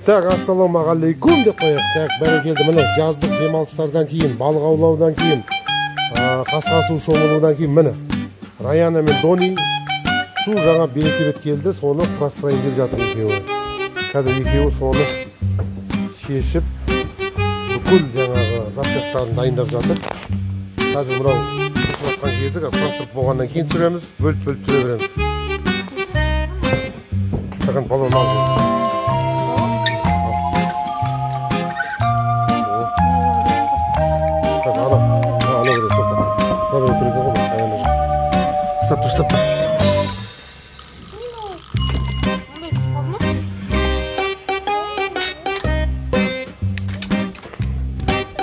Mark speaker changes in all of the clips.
Speaker 1: Так, ассалаумағалейкум деп қояйық. Так, бәрекелді. Міне жаздық демалыстардан кейін, балық аулаудан кейін, қасқа су шомылудан кейін міне Раяна мен Дони су жаңа велосипед келді, соны құрастырайын деп жатыр екеуі. Қазір екеуі соны шешіп, бүкіл жаңағы запчастарын дайындап жатыр. Қазір мынау жатқан кезі құрастырып болғаннан кейін түсіреміз, бөліп түсіре береміз. Саған балон алып. Стоп.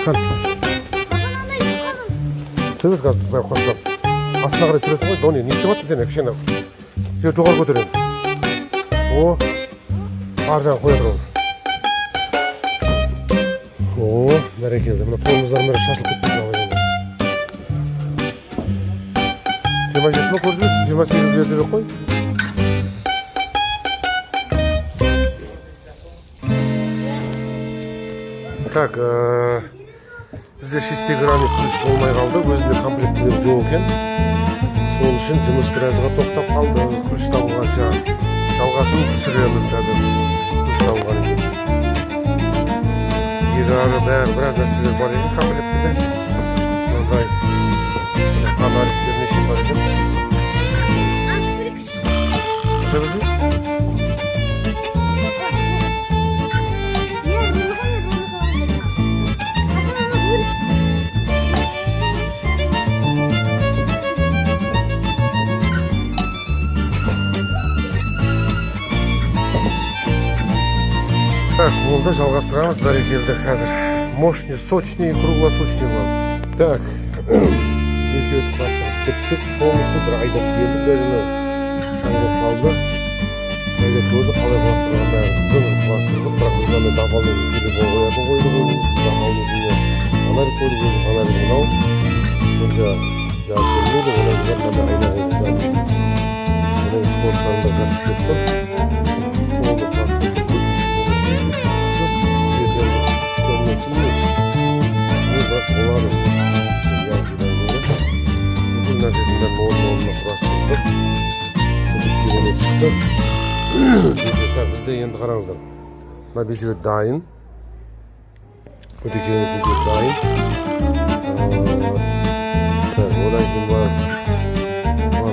Speaker 1: Қан. Сөз қазір бәрі қосылып. Астына қарай түресің ғой, Дони, не істеп жатсың сен, кішкене. Сен жоғары көтеремін. О, ар жағын қоя тұр ол. О, бәрекелді. Мына тормоздарым бәрі шашылып кетті. 27 ма көрдіңіз? 28 берді бек қой. Так, бізде шестигранный ключ болмай қалды, өзінде комплектілер жоқ екен. Сол үшін жұмыс біразға тоқтап қалды. Ключ табылғанша жалғасын түсіреміз қазір. Ключ табылған екен. Егары бәрі біраз нәрселер бар екен комплектіде. Мынандай фонариктер неше бар екен. Так, онда жалғастырамыз, бәрекелді қазір. Мощный, сочный, круглосуточный болады. Так, велосипед құрастырып біттік, полностью бір айдап келдік, бәріне шаңдап қалды. Айдап көрді, қалай құрастырған бәрі зыңғыр құрастырдық, бірақ біз мені дапалмен телефон қоятын қойды қойды, дапалмен үстіне фонарик қойды қойды, фонарик мынау. Онша жарып көрмейді, олай бұзар мені айна қойды жады. Оның спорттарында жақсы істеп тұр. Қолды құрастырдық. Болады. Бүкіл нәрсесін орнына құрастырдық. Керемет шықты. Бізде енді қараңыздар. Мына велосипед дайын. Өте керемет велосипед дайын. Одан кейін бар.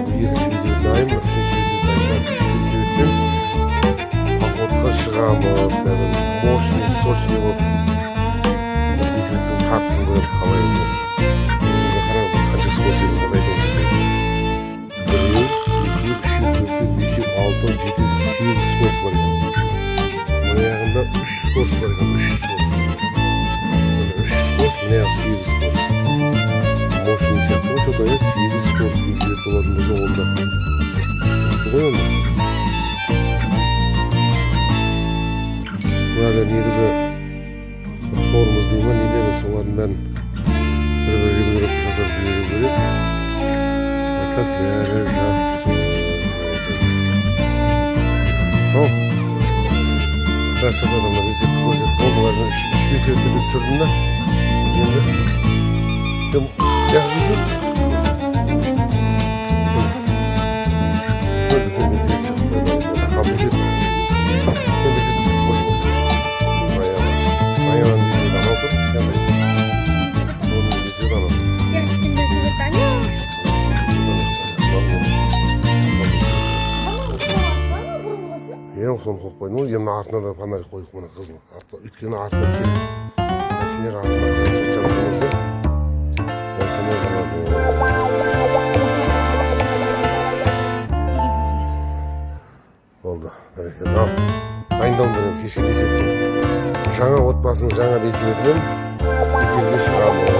Speaker 1: Екінші велосипед дайын, үшінші велосипед дайын. Үш велосипедпен походқа шығамыз. Мощный, сочный болып. Велосипедтің қартысын көреміз қалай екен. Қараңыздар, қанша скорость жерін азайтамыз сізге. 1, 2, 3, 4, 5, 6, 7, 8 скорость бар екен. Мына яғында 3 скорость бар екен, 3 скорость. 3 скорость, мына яғы 8 скорость. Мощный сияқты ғой, что-то 8 скорость велосипед болатын болса онда. Күшті ғой онда. Мынада негізі тормоз дейм ба, нелері солардың бәрін бір-бір регулировка жасап жіберу керек. Так бәрі жақсы. Ау. Красота адамдар велосипедті көрсетіп болды. Үш велосипедті де түсірдім да. Енді кім яғызым? Үлкен велосипед шықты. Велосипед. Сен велосипедті қойып отырсың. Раяның велосипеді амал тұр. Оның велосипеді амал. Соны қойып қойдым ғой, емін артына да фонарик қойып мұны қызыл. Өйткені артына келіп, мәселер артына қызыл специалды болса, ол қандай қалады. Болды, бәрекелді. Дайындауымдан енді кеше велосипедпен жаңа отбасының жаңа велосипедімен эфирге шығамыз.